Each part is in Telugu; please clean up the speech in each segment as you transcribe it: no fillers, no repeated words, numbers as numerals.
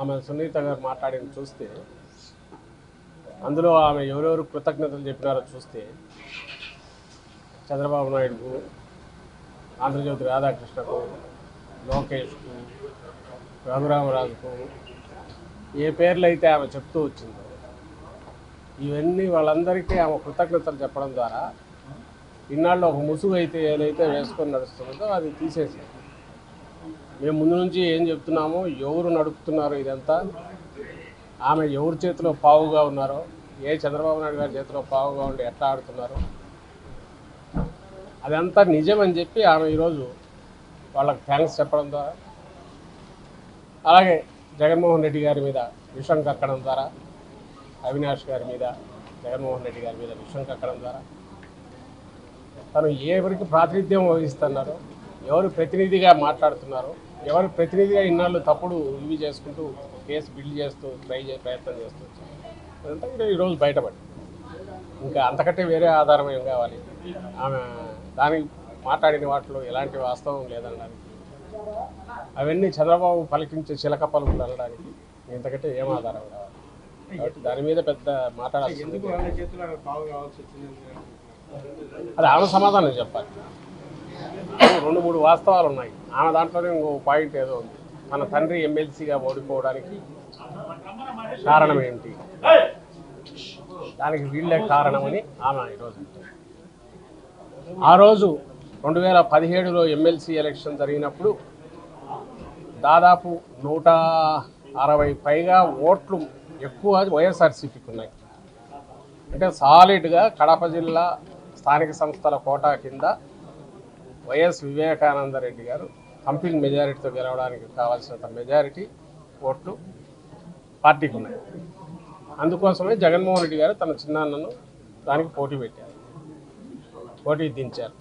ఆమె సునీత గారు మాట్లాడింది చూస్తే, అందులో ఆమె ఎవరెవరు కృతజ్ఞతలు చెప్పినారో చూస్తే, చంద్రబాబు నాయుడుకు, ఆంధ్రజ్యోతి రాధాకృష్ణకు, లోకేష్కు, రఘురామరాజుకు, ఏ పేర్లు అయితే ఆమె చెప్తూ వచ్చిందో ఇవన్నీ వాళ్ళందరికీ ఆమె కృతజ్ఞతలు చెప్పడం ద్వారా ఇన్నాళ్ళు ఒక ముసుగు అయితే ఏదైతే వేసుకొని నడుస్తుందో అది తీసేసి, మేము ముందు నుంచి ఏం చెప్తున్నామో, ఎవరు నడుపుతున్నారో ఇదంతా, ఆమె ఎవరి చేతిలో పావుగా ఉన్నారో, ఏ చంద్రబాబు నాయుడు గారి చేతిలో పావుగా ఉండి ఎట్లా ఆడుతున్నారో అదంతా నిజమని చెప్పి ఆమె ఈరోజు వాళ్ళకి థ్యాంక్స్ చెప్పడం ద్వారా, అలాగే జగన్మోహన్ రెడ్డి గారి మీద విషం కక్కడం ద్వారా, అవినాష్ గారి మీద జగన్మోహన్ రెడ్డి గారి మీద విషం కక్కడం ద్వారా తను ఎవరికి ప్రాతినిధ్యం వహిస్తున్నారో, ఎవరు ప్రతినిధిగా మాట్లాడుతున్నారో, ఎవరు ప్రతినిధిగా ఇన్నాళ్ళు తప్పుడు ఇవి చేసుకుంటూ కేసు బిల్డ్ చేస్తూ ప్రయత్నం చేస్తూ అదంతా ఈరోజు బయటపడి, ఇంకా అంతకంటే వేరే ఆధారం ఏం కావాలి? ఆమె దానికి మాట్లాడిన వాటిలో ఎలాంటి వాస్తవం లేదనడానికి, అవన్నీ చంద్రబాబు పలికించే చిలక పలుకులు అనడానికి ఇంతకంటే ఏం ఆధారం కావాలి? కాబట్టి దాని మీద పెద్ద మాట్లాడాల్సింది. అది ఆమె సమాధానం చెప్పాలి. 2-3 వాస్తవాలు ఉన్నాయి. ఆమె దాంట్లోనే ఇంకో పాయింట్ ఏదో ఉంది. మన తండ్రి ఎమ్మెల్సీగా ఓడిపోవడానికి కారణం ఏంటి, దానికి వీళ్ళే కారణమని ఆమె ఈరోజు. ఆ రోజు 2017లో ఎమ్మెల్సీ ఎలక్షన్ జరిగినప్పుడు దాదాపు 160 పైగా ఓట్లు ఎక్కువ వైఎస్ఆర్సీపీకి ఉన్నాయి. అంటే సాలిడ్గా కడప జిల్లా స్థానిక సంస్థల కోటా కింద వైఎస్ వివేకానందరెడ్డి గారు కంపింగ్ మెజారిటీతో గెలవడానికి కావాల్సినంత మెజారిటీ ఓట్లు పార్టీకి ఉన్నాయి. అందుకోసమే జగన్మోహన్ రెడ్డి గారు తన చిన్నాన్నను దానికి పోటీ దించారు.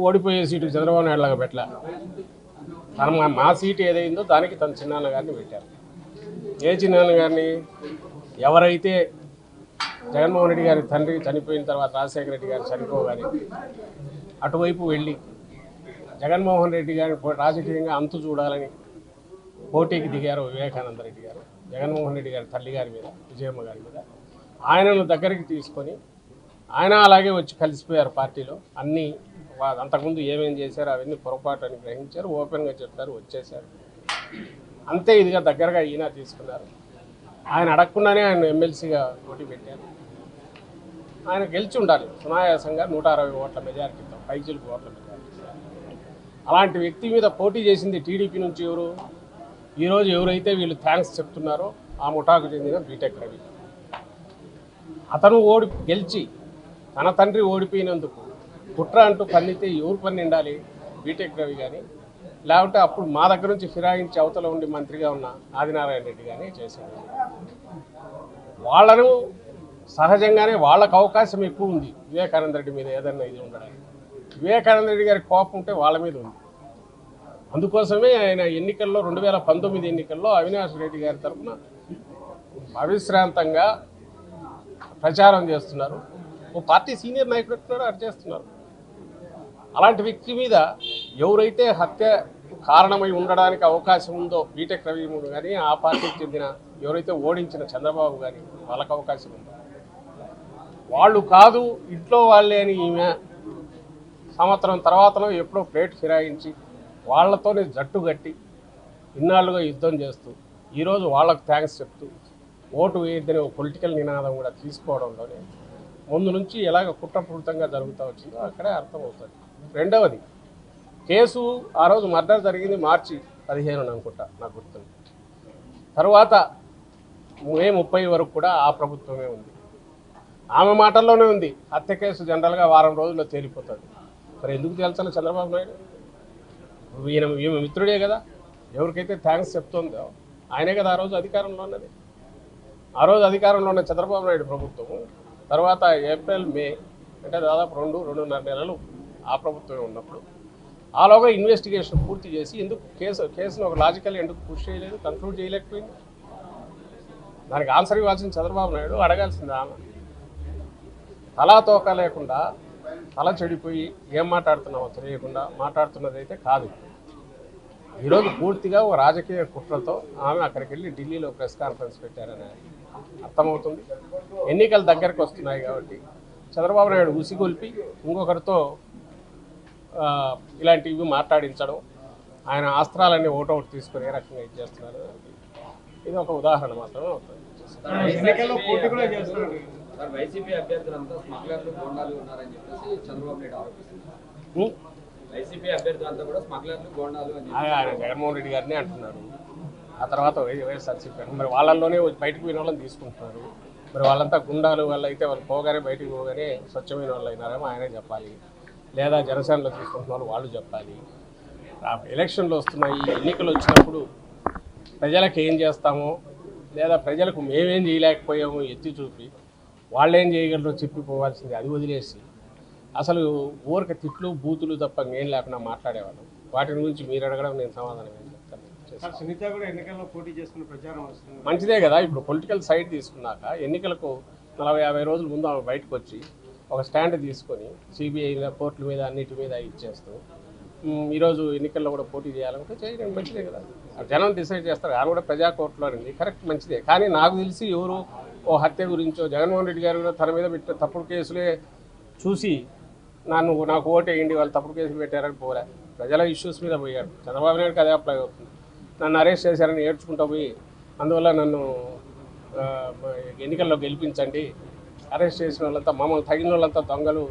ఓడిపోయే సీటు చంద్రబాబు నాయుడు లాగా పెట్టలే. మా సీటు ఏదైందో దానికి తన చిన్నాన్న గారిని పెట్టారు. ఏ చిన్నాన్న గారిని? ఎవరైతే జగన్మోహన్ రెడ్డి గారి తండ్రి చనిపోయిన తర్వాత రాజశేఖర రెడ్డి గారు చనిపోగానే అటువైపు వెళ్ళి జగన్మోహన్ రెడ్డి గారిని రాజకీయంగా అంతు చూడాలని పోటీకి దిగారు వివేకానంద రెడ్డి గారు. జగన్మోహన్ రెడ్డి గారి తల్లి గారి మీద, విజయమ్మ గారి మీద ఆయనను దగ్గరికి తీసుకొని ఆయన అలాగే వచ్చి కలిసిపోయారు పార్టీలో. అన్నీ అంతకుముందు ఏమేం చేశారో అవన్నీ పొరపాటు అని గ్రహించారు, ఓపెన్గా చెప్పారు, వచ్చేశారు. అంతే ఇదిగా దగ్గరగా ఈయన తీసుకున్నారు. ఆయన అడగకుండానే ఆయన ఎమ్మెల్సీగా పోటీ పెట్టారు. ఆయన గెలిచి ఉండాలి సునాయాసంగా 160 ఓట్ల మెజారిటీతో, పైచిలుకు ఓట్ల మెజారిటీ. అలాంటి వ్యక్తి మీద పోటీ చేసింది టీడీపీ నుంచి ఎవరు? ఈరోజు ఎవరైతే వీళ్ళు థ్యాంక్స్ చెప్తున్నారో ఆ ముఠాకు చెందిన బీటెక్ రవి. అతను గెలిచి తన తండ్రి ఓడిపోయినందుకు కుట్ర అంటూ పన్నితే ఎవరు పని ఉండాలి? బీటెక్ రవి కానీ, లేకుంటే అప్పుడు మా దగ్గర నుంచి ఫిరాయించి అవతల ఉండి మంత్రిగా ఉన్న ఆదినారాయణ రెడ్డి కానీ చేశారు. వాళ్ళను సహజంగానే వాళ్ళకు అవకాశం ఎక్కువ ఉంది వివేకానంద రెడ్డి మీద ఏదన్నా ఇది ఉండడానికి. వివేకానంద రెడ్డి గారి కోపం ఉంటే వాళ్ళ మీద ఉంది. అందుకోసమే ఆయన ఎన్నికల్లో 2019 ఎన్నికల్లో అవినాష్ రెడ్డి గారి తరఫున అవిశ్రాంతంగా ప్రచారం చేస్తున్నారు. ఓ పార్టీ సీనియర్ నాయకుడు ఎట్టున్నారో అది చేస్తున్నారు. అలాంటి వ్యక్తి మీద ఎవరైతే హత్య కారణమై ఉండడానికి అవకాశం ఉందో బీటెక్ రవి కానీ, ఆ పార్టీకి చెందిన ఎవరైతే ఓడించిన చంద్రబాబు కానీ వాళ్ళకు అవకాశం ఉందో, వాళ్ళు కాదు ఇంట్లో వాళ్ళే అని ఈమె సంవత్సరం తర్వాతలో ఎప్పుడో ప్లేట్ ఫిరాయించి వాళ్లతోనే జట్టు కట్టి ఇన్నాళ్ళుగా యుద్ధం చేస్తూ ఈరోజు వాళ్ళకు థ్యాంక్స్ చెప్తూ ఓటు వేయద్దని ఒక పొలిటికల్ నినాదం కూడా తీసుకోవడంలోనే ముందు నుంచి ఎలాగ కుట్రపూరితంగా జరుగుతూ వచ్చిందో అక్కడే అర్థమవుతుంది. రెండవది, కేసు ఆ రోజు మర్డర్ జరిగింది మార్చి 15 అనుకుంటా, నాకు గుర్తుంది. తర్వాత మే 30 వరకు కూడా ఆ ప్రభుత్వమే ఉంది. ఆమె మాటల్లోనే ఉంది హత్య కేసు జనరల్గా వారం రోజుల్లో తేలిపోతుంది. మరి ఎందుకు తేల్చాలి చంద్రబాబు నాయుడు? ఈమె మిత్రుడే కదా, ఎవరికైతే థ్యాంక్స్ చెప్తుందో ఆయనే కదా ఆ రోజు అధికారంలో ఉన్నది. ఆ రోజు అధికారంలో ఉన్న చంద్రబాబు నాయుడు ప్రభుత్వము తర్వాత ఏప్రిల్ మే అంటే దాదాపు 2-2.5 నెలలు ఆ ప్రభుత్వమే ఉన్నప్పుడు ఆలోగా ఇన్వెస్టిగేషన్ పూర్తి చేసి ఎందుకు కేసును ఒక లాజికల్ ఎందుకు పుష్ చేయలేదు, కన్క్లూడ్ చేయలేకపోయింది? దానికి ఆన్సర్ ఇవ్వాల్సిన చంద్రబాబు నాయుడు, అడగాల్సింది ఆమె. తలా తోక లేకుండా తల చెడిపోయి ఏం మాట్లాడుతున్నామో తెలియకుండా మాట్లాడుతున్నదైతే కాదు. ఈరోజు పూర్తిగా ఒక రాజకీయ కుట్రతో ఆమె అక్కడికి వెళ్ళి ఢిల్లీలో ప్రెస్ కాన్ఫరెన్స్ పెట్టారని అర్థమవుతుంది. ఎన్నికలు దగ్గరకు వస్తున్నాయి కాబట్టి చంద్రబాబు నాయుడు ఉసిగొల్పి ఇంకొకరితో ఇలాంటివి మాట్లాడించడం, ఆయన ఆస్త్రాలన్నీ ఓటౌట్ తీసుకుని ఏ రకంగా ఇచ్చేస్తున్నారు, ఇది ఒక ఉదాహరణ మాత్రమే అవుతుంది. ఎన్నికల్లో పోటీ కూడా చేస్తున్నారు. వైసీపీ అభ్యర్థులంతా స్మగ్లర్లు గోండాలు ఉన్నారని చెప్పేసి చంద్రబాబు నాయుడు ఆరోపిస్తున్నారు. వైసీపీ అభ్యర్థులంతా కూడా స్మగ్లర్లు గోండాలు అని ఆయన జగన్మోహన్ రెడ్డి గారిని అంటున్నారు. ఆ తర్వాత వైఎస్ఆర్సీపీ మరి వాళ్ళల్లోనే బయటకు పోయిన వాళ్ళని తీసుకుంటున్నారు. మరి వాళ్ళంతా గుండాలు వాళ్ళు అయితే వాళ్ళు పోగానే బయటకు పోగానే స్వచ్ఛమైన వాళ్ళు అయినారేమో ఆయనే చెప్పాలి, లేదా జనసేనలో తీసుకుంటున్న వాళ్ళు చెప్పాలి. ఎలక్షన్లు వస్తున్నాయి, ఎన్నికలు వచ్చినప్పుడు ప్రజలకు ఏం చేస్తామో లేదా ప్రజలకు మేమేం చేయలేకపోయామో ఎత్తి చూపి వాళ్ళేం చేయగలరో చెప్పిపోవాల్సింది, అది వదిలేసి అసలు ఊరిక తిట్లు బూతులు తప్ప ఏం లేకుండా మాట్లాడేవాళ్ళం. వాటి గురించి మీరు అడగడం నేను సమాధానం ఏం చెప్తాను. సునీత కూడా ఎన్నికల్లో పోటీ చేసుకున్న ప్రచారం వస్తుంది. మంచిదే కదా. ఇప్పుడు పొలిటికల్ సైడ్ తీసుకున్నాక ఎన్నికలకు 40-50 రోజుల ముందు ఆమె బయటకు వచ్చి ఒక స్టాండ్ తీసుకొని సిబిఐ కోర్టుల మీద అన్నిటి మీద ఇచ్చేస్తూ ఈరోజు ఎన్నికల్లో కూడా పోటీ చేయాలంటే చేయడం మంచిదే కదా. జనం డిసైడ్ చేస్తారు. ఆయన కూడా ప్రజా కోర్టులో ఉంది, కరెక్ట్, మంచిదే. కానీ నాకు తెలిసి ఎవరు ఓ హత్య గురించో జగన్మోహన్ రెడ్డి గారు కూడా తన మీద పెట్టిన తప్పుడు కేసులే చూసి నాకు ఓటు వేయండి వాళ్ళు తప్పుడు కేసులు పెట్టారని పోలే, ప్రజల ఇష్యూస్ మీద పోయాడు. చంద్రబాబు నాయుడుకి అదే అప్లై అవుతుంది. నన్ను అరెస్ట్ చేశారని ఏడ్చుకుంటూ పోయి అందువల్ల నన్ను ఎన్నికల్లో గెలిపించండి, అరెస్ట్ చేసిన వాళ్ళంతా మమ్మల్ని తగిన వాళ్ళంతా దొంగలు,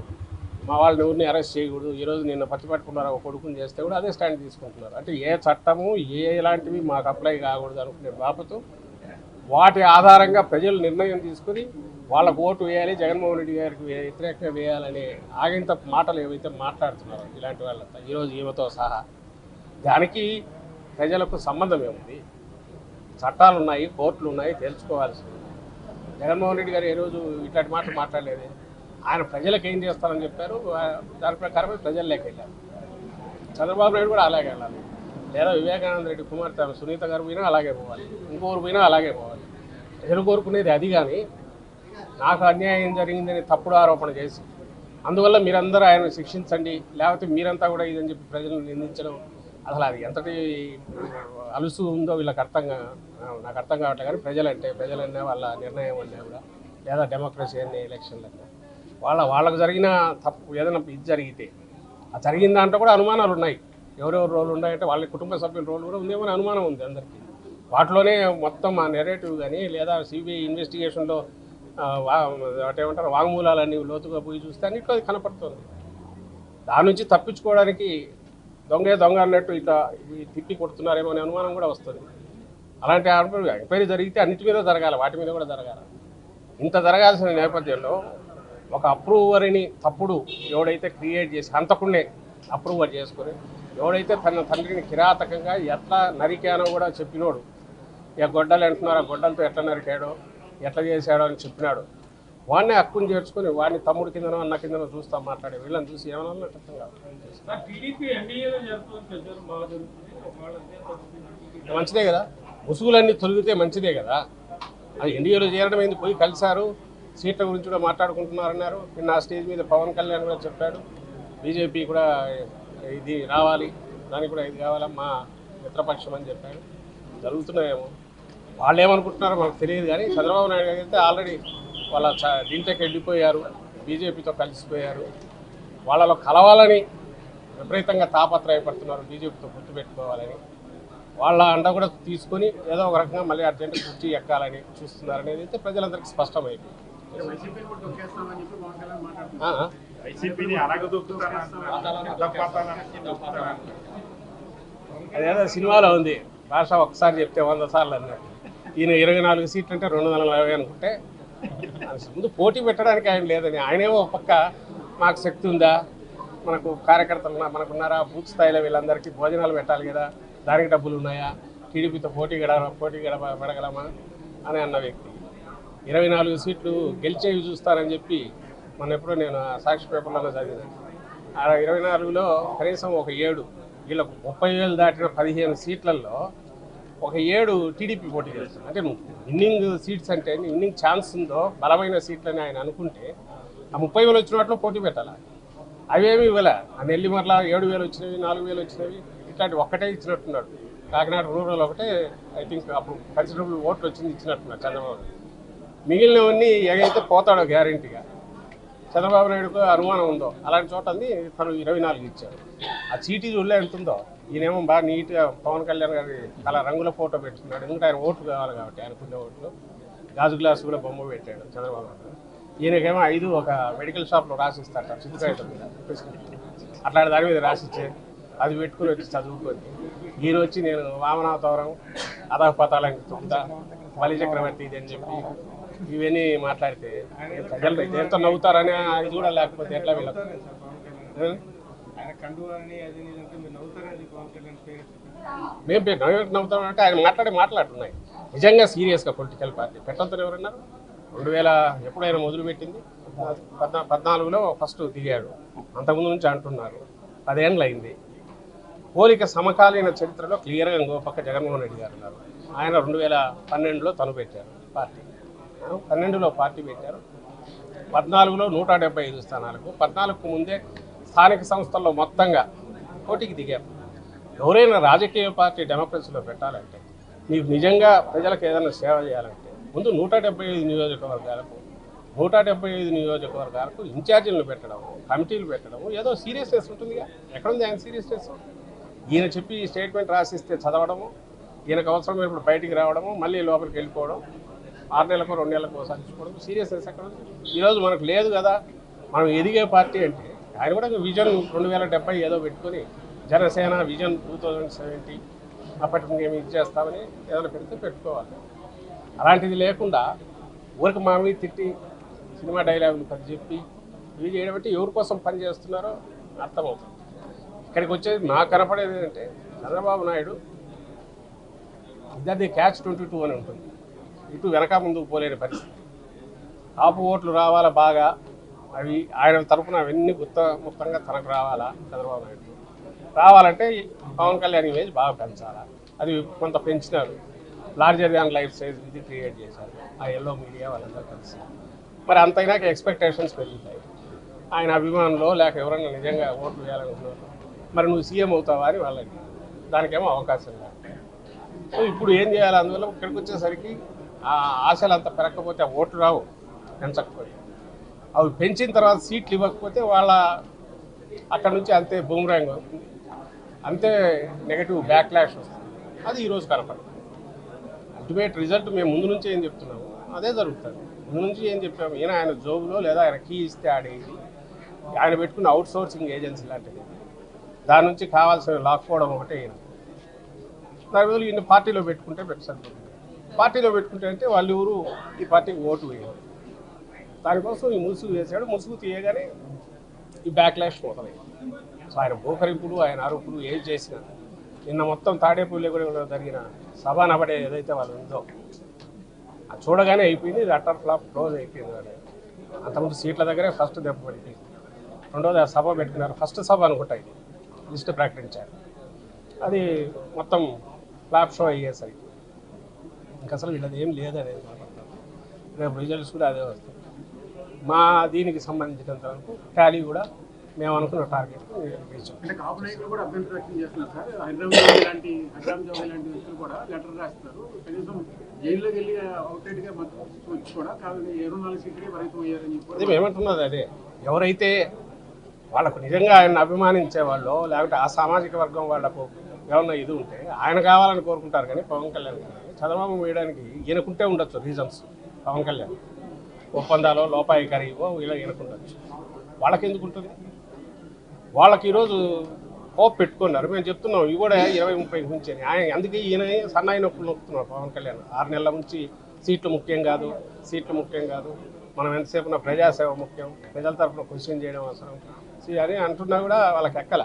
మా వాళ్ళని ఎవరిని అరెస్ట్ చేయకూడదు, ఈరోజు నిన్న పట్టుకున్నారు ఒక కొడుకుని చేస్తే కూడా అదే స్టాండ్ తీసుకుంటున్నారు. అంటే ఏ చట్టము ఎలాంటివి మాకు అప్లై కాకూడదు అనుకునే బాపతు వాటి ఆధారంగా ప్రజలు నిర్ణయం తీసుకుని వాళ్ళకు ఓటు వేయాలి, జగన్మోహన్ రెడ్డి గారికి వ్యతిరేకంగా వేయాలనే ఆగింత మాటలు ఏవైతే మాట్లాడుతున్నారో ఇలాంటి వాళ్ళంతా ఈరోజు ఈమెతో సహా, దానికి ప్రజలకు సంబంధం ఏముంది? చట్టాలు ఉన్నాయి, కోర్టులు ఉన్నాయి, తెలుసుకోవాల్సింది. జగన్మోహన్ రెడ్డి గారు ఏ రోజు ఇట్లాంటి మాటలు మాట్లాడలేదు. ఆయన ప్రజలకు ఏం చేస్తారని చెప్పారు, దాని ప్రకారమే ప్రజల్లోకి వెళ్ళారు. చంద్రబాబు నాయుడు కూడా అలాగే వెళ్ళాలి, లేదా వివేకానంద రెడ్డి కుమార్తె సునీత గారు పోయినా అలాగే పోవాలి, ఇంకొకరు పోయినా అలాగే పోవాలి. ప్రజలు కోరుకునేది అది. కానీ నాకు అన్యాయం జరిగిందని తప్పుడు ఆరోపణ చేసి అందువల్ల మీరందరూ ఆయన శిక్షించండి, లేకపోతే మీరంతా కూడా ఇదని చెప్పి ప్రజలను నిందించడం, అసలు అది ఎంతటి అలుసు ఉందో వీళ్ళకి నాకు అర్థం కావట్లేదు. కానీ ప్రజలన్నా వాళ్ళ నిర్ణయం అన్నా కూడా, లేదా డెమోక్రసీ అనే ఎలక్షన్లు అన్నా వాళ్ళకు జరిగిన తప్పు ఏదైనా ఇది జరిగితే ఆ జరిగిన దాంట్లో కూడా అనుమానాలు ఉన్నాయి. ఎవరెవరు రోలు ఉన్నాయంటే వాళ్ళ కుటుంబ సభ్యుల రోలు కూడా ఉందేమో అనుమానం ఉంది అందరికీ. వాటిలోనే మొత్తం ఆ నెరేటివ్ కానీ లేదా సిబిఐ ఇన్వెస్టిగేషన్లో ఏమంటారు వాంగ్మూలాలన్నీ లోతుగా పోయి చూస్తే అన్నింటిలో అది కనపడుతుంది. దాని నుంచి తప్పించుకోవడానికి దొంగ అన్నట్టు ఇట్లా తిప్పి కొడుతున్నారేమో అనే అనుమానం కూడా వస్తుంది. అలాంటి ఎంక్వైరీ జరిగితే అన్నిటి మీద జరగాలి, వాటి మీద కూడా జరగాలి. ఇంత జరగాల్సిన నేపథ్యంలో ఒక అప్రూవర్ని తప్పుడు ఎవడైతే క్రియేట్ చేసి హంతకుడినే అప్రూవర్ చేసుకొని ఎవడైతే తన తండ్రిని కిరాతకంగా ఎట్లా నరికానో కూడా చెప్పినోడు, ఇక గొడ్డలు అంటున్నారు, ఆ గొడ్డలతో ఎట్లా నరికాడో ఎట్లా చేశాడో అని చెప్పినాడు, వాడిని హక్కుని చేర్చుకొని వాడిని తమ్ముడు కిందనో అన్న కిందనో చూస్తాం మాట్లాడే వీళ్ళని చూసి ఏమన్నా అర్థం కాదు. మంచిదే కదా, ముసుగులన్నీ తొలిగితే మంచిదే కదా. అది ఎన్డీఏలో చేరడం ఏంది, పోయి కలిశారు, సీట్ల గురించి కూడా మాట్లాడుకుంటున్నారన్నారు. నిన్న ఆ స్టేజ్ మీద పవన్ కళ్యాణ్ కూడా చెప్పాడు, బీజేపీ కూడా ఇది రావాలి, దానికి కూడా ఇది కావాలా మా మిత్రపక్షం అని చెప్పాడు. జరుగుతున్నాయేమో, వాళ్ళు ఏమనుకుంటున్నారో మనకు తెలియదు. కానీ చంద్రబాబు నాయుడు గారు అయితే ఆల్రెడీ వాళ్ళ దీంట్లోకి వెళ్ళిపోయారు, బీజేపీతో కలిసిపోయారు. వాళ్ళలో కలవాలని విపరీతంగా తాపత్రయపడుతున్నారు, బీజేపీతో గుర్తుపెట్టుకోవాలని. వాళ్ళ అండ కూడా తీసుకొని ఏదో ఒక రకంగా మళ్ళీ అర్జెంట్ కుర్చీ ఎక్కాలని చూస్తున్నారు అనేది అయితే ప్రజలందరికీ స్పష్టమైపోయింది. అదేదో సినిమాలో ఉంది, భాష ఒకసారి చెప్తే 100 సార్లు అన్నాడు. ఈయన 24 సీట్లు అంటే 240 అనుకుంటే ముందు పోటీ పెట్టడానికి ఆయన లేదని, ఆయనేమో పక్క మాకు శక్తి ఉందా, మనకు కార్యకర్తలు మనకున్నారా, బూత్ స్థాయిలో వీళ్ళందరికీ భోజనాలు పెట్టాలి కదా, దానికి డబ్బులు ఉన్నాయా, టీడీపీతో పోటీ పడగలమా అని అన్న వ్యక్తి 24 సీట్లు గెలిచేవి చూస్తారని చెప్పి ఎప్పుడో నేను సాక్షి పేపర్లలో చదివినాను. ఆ 24లో కనీసం ఒక 7 వీళ్ళకు 30,000 దాటిన 15 సీట్లలో ఒక 7 టీడీపీ పోటీ చేస్తుంది. అంటే విన్నింగ్ సీట్స్ అంటే విన్నింగ్ ఛాన్స్ ఉందో బలమైన సీట్లని ఆయన అనుకుంటే ఆ 30,000 వచ్చిన వాటిలో పోటీ పెట్టాలి. అవేమి ఇవ్వలే. ఆ నెల్లిమర్ల 7,000 వచ్చినవి, 4,000 వచ్చినవి, ఇట్లాంటి ఒక్కటే ఇచ్చినట్టున్నాడు. కాకినాడ రూరల్ ఒకటే ఐ థింక్ అప్పుడు కన్సిడరబుల్ ఓట్లు వచ్చింది ఇచ్చినట్టున్నాడు చంద్రబాబు. మిగిలినవన్నీ ఏదైతే పోతాడో గ్యారెంటీగా. చంద్రబాబు నాయుడుకు అనుమానం ఉందో అలాంటి చోట అంది తను 24 ఇచ్చాడు. ఆ చీటీ చూడలే ఎంత ఉందో. ఈయనేమో బాగా నీట్గా పవన్ కళ్యాణ్ గారి అలా రంగుల ఫోటో పెట్టుకున్నాడు. ఎందుకంటే ఆయన ఓట్లు కావాలి కాబట్టి ఆయనకున్న ఓట్లు. గాజు గ్లాసు కూడా బొమ్మ పెట్టాడు చంద్రబాబు నాయుడు. ఈయనకేమో 5 ఒక మెడికల్ షాప్లో రాసిస్తాట చిత్తుకాయటం మీద అట్లాంటి దాని మీద రాసిచ్చే అది పెట్టుకుని వచ్చి చదువుకొని ఈయన వచ్చి నేను వామనావతారం అధపతాలని చెప్తా బలి చక్రవర్తి ఇది అని చెప్పి ఇవన్నీ మాట్లాడితే ప్రజలు దేంతో నవ్వుతారని అది కూడా లేకపోతే ఎట్లా వీళ్ళకి ఆయన కండువాలని అది ఇదంతా మీరు నవ్వుతారని పవన్ కళ్యాణ్ పేరు మేము నవ్వుతామంటే ఆయన మాట్లాడుతున్నాయి నిజంగా సీరియస్గా పొలిటికల్ పార్టీ పెట్టొద్దని ఎవరన్నారు. 2000 ఎప్పుడైనా మొదలుపెట్టింది 14లో ఫస్ట్ దిగాడు. అంతకుముందు నుంచి అంటున్నారు 10 ఏళ్ళు అయింది. పోలిక సమకాలీన చరిత్రలో క్లియర్గా ఇంకో పక్క జగన్మోహన్ రెడ్డి గారు ఉన్నారు. ఆయన 2012లో తను పెట్టారు పార్టీ. 12లో పార్టీ పెట్టారు. 14లో 175 స్థానాలకు 14కు ముందే స్థానిక సంస్థల్లో మొత్తంగా పోటీకి దిగారు. ఎవరైనా రాజకీయ పార్టీ డెమోక్రసీలో పెట్టాలంటే నీకు నిజంగా ప్రజలకు ఏదైనా సేవ చేయాలంటే ముందు 175 నియోజకవర్గాలకు ఇన్ఛార్జీలను పెట్టడం, కమిటీలు పెట్టడం, ఏదో సీరియస్నెస్ ఉంటుందిగా. ఎక్కడుంది ఆయన సీరియస్నెస్? ఈయన చెప్పి స్టేట్మెంట్ రాసిస్తే చదవడము, ఈయనకు అవసరం ఇప్పుడు బయటికి రావడము, మళ్ళీ లోపలికి వెళ్ళిపోవడం, 6 నెలలకు 2 నెలలకు ఒకసారి ఇచ్చుకోవడం. సీరియస్నెస్ ఎక్కడ ఉంది? ఈరోజు మనకు లేదు కదా. మనం ఎదిగే పార్టీ అంటే ఆయన కూడా విజన్ 2070 ఏదో పెట్టుకొని జనసేన విజన్ 2070 అప్పటికి మేము ఇది చేస్తామని ఏదైనా పెడితే పెట్టుకోవాలి. అలాంటిది లేకుండా ఊరికి మామి తిట్టి సినిమా డైలాగులు పది చెప్పి ఇవి చేయడం బట్టి ఎవరి కోసం పని చేస్తున్నారో అర్థమవుతుంది. ఇక్కడికి వచ్చేది నాకు కనపడేది ఏంటంటే చంద్రబాబు నాయుడు ఇద్దరిది క్యాచ్ 22 అని ఉంటుంది. ఇటు వెనక ముందుకు పోలేని పరిస్థితి. కాపు ఓట్లు రావాలా బాగా, అవి ఆయన తరఫున అవన్నీ మొత్తంగా తనకు రావాలా చంద్రబాబు నాయుడు రావాలంటే పవన్ కళ్యాణ్ ఇమేజ్ బాగా పెంచాలా. అది కొంత పెంచినారు. లార్జర్ దాన్ లైఫ్ సైజ్ ఇది క్రియేట్ చేశారు ఆ ఎల్లో మీడియా వాళ్ళందరూ కలిసి. మరి అంతైనాక ఎక్స్పెక్టేషన్స్ పెరుగుతాయి. ఆయన అభిమానులు లేక ఎవరైనా నిజంగా ఓట్లు వేయాలనుకున్నారు. మరి నువ్వు సీఎం అవుతావా అని వాళ్ళకి దానికేమో అవకాశం లేదు. సో ఇప్పుడు ఏం చేయాలి? అందువల్ల ఇక్కడికి వచ్చేసరికి ఆ ఆశలు అంత పెరగకపోతే ఓట్లు రావు, పెంచకపోతే. అవి పెంచిన తర్వాత సీట్లు ఇవ్వకపోతే వాళ్ళ అక్కడ నుంచి అంతే బూమరాంగ్ అవుతుంది, అంతే నెగటివ్ బ్యాక్లాష్ వస్తుంది. అది ఈరోజు కనపడదు. అల్టిమేట్ రిజల్ట్ మేము ముందు నుంచి ఏం చెప్తున్నాము అదే జరుగుతుంది. ముందు నుంచి ఏం చెప్పాము, ఈయన ఆయన జోబులో లేదా ఆయన కీ ఇస్తే ఆడేది, ఆయన పెట్టుకున్న అవుట్ సోర్సింగ్ ఏజెన్సీ లాంటిది, దాని నుంచి కావాల్సిన లాక్కోవడం ఒకటే. ఈయన దాని బదులు ఈయన పార్టీలో పెట్టుకుంటే సరిపోతుంది. పార్టీలో పెట్టుకుంటే అంటే వాళ్ళు ఎవరు ఈ పార్టీకి ఓటు వేయాలి. దానికోసం ఈ ముసుగు వేసాడు. ముసుగు తీయగానే ఈ బ్యాక్లాష్ మొదలైంది. సో ఆయన బోకరింపుడు, ఆయన ఆరోపులు ఏం చేసినా నిన్న మొత్తం తాడేపల్లి కూడా జరిగిన సభ నబడే ఏదైతే వాళ్ళు ఉందో అది చూడగానే అయిపోయింది. ఇది అటర్ ఫ్లాప్ క్లోజ్ అయిపోయింది. వాళ్ళు అంతకుముందు సీట్ల దగ్గరే ఫస్ట్ దెబ్బ పడిపోయింది. రెండోది ఆ సభ పెట్టుకున్నారు. ఫస్ట్ సభ అనుకుంటా ఇది లిస్ట్ ప్రకటించారు. అది మొత్తం ఫ్లాప్ షో అయ్యేసరికి ఇంకా అసలు వీళ్ళది ఏం లేదనేది మాట్లాడతారు. రేపు రిజల్ట్స్ కూడా అదే వస్తాయి. మా దీనికి సంబంధించినంత వరకు టాలీ కూడా మేము అనుకున్న టార్గెట్ రీచ్. అంటే కాపు నాయకులు కూడా అభ్యంతరం వ్యక్తం చేస్తున్నారు సార్. హైదరాబాద్ లాంటి వ్యక్తులు కూడా లెటర్ రాస్తున్నారు. కనీసం జైల్లోకి వెళ్ళి అవుట్లెట్గా వచ్చి కూడా కాదు 24 సీట్లే పరిమితం అయ్యారని చెప్పి అది మేమంటున్నది అదే. ఎవరైతే వాళ్ళకు నిజంగా ఆయన అభిమానించే వాళ్ళు లేకపోతే ఆ సామాజిక వర్గం వాళ్ళకు ఏమన్నా ఇది ఉంటే ఆయన కావాలని కోరుకుంటారు. కానీ పవన్ కళ్యాణ్ చంద్రబాబు వేయడానికి ఈయనకుంటే ఉండొచ్చు రీజన్స్. పవన్ కళ్యాణ్ ఒప్పందాలో లోపాయికారివో ఇలా ఈయనకుండొచ్చు. వాళ్ళకి ఎందుకు ఉంటుంది? వాళ్ళకి ఈరోజు హోప్ పెట్టుకున్నారు. మేము చెప్తున్నాం ఇవి కూడా 20-30 నుంచి అని. ఆయన అందుకే ఈయన సన్నాయి నొప్పులు నొక్కుతున్నారు పవన్ కళ్యాణ్. 6 నెలల నుంచి సీట్లు ముఖ్యం కాదు, సీట్లు ముఖ్యం కాదు, మనం ఎంతసేపు ప్రజాసేవ ముఖ్యం, ప్రజల తరఫున క్వశ్చన్ చేయడం అవసరం అని అంటున్నా కూడా వాళ్ళకి ఎక్కల.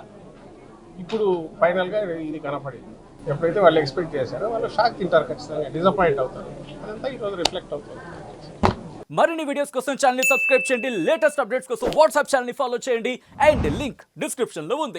ఇప్పుడు ఫైనల్గా ఇది కనపడింది. ఎప్పుడైతే వాళ్ళు ఎక్స్పెక్ట్ చేశారో వాళ్ళు షాక్ తింటారు, ఖచ్చితంగా డిసప్పాయింట్ అవుతారు. అదంతా ఈరోజు రిఫ్లెక్ట్ అవుతుంది. మరిన్ని వీడియోస్ కోసం ఛానల్ ని సబ్స్క్రైబ్ చేయండి. లేటెస్ట్ అప్డేట్స్ కోసం వాట్సాప్ ఛానల్ ని ఫాలో చేయండి. అండ్ లింక్ డిస్క్రిప్షన్ లో ఉంది.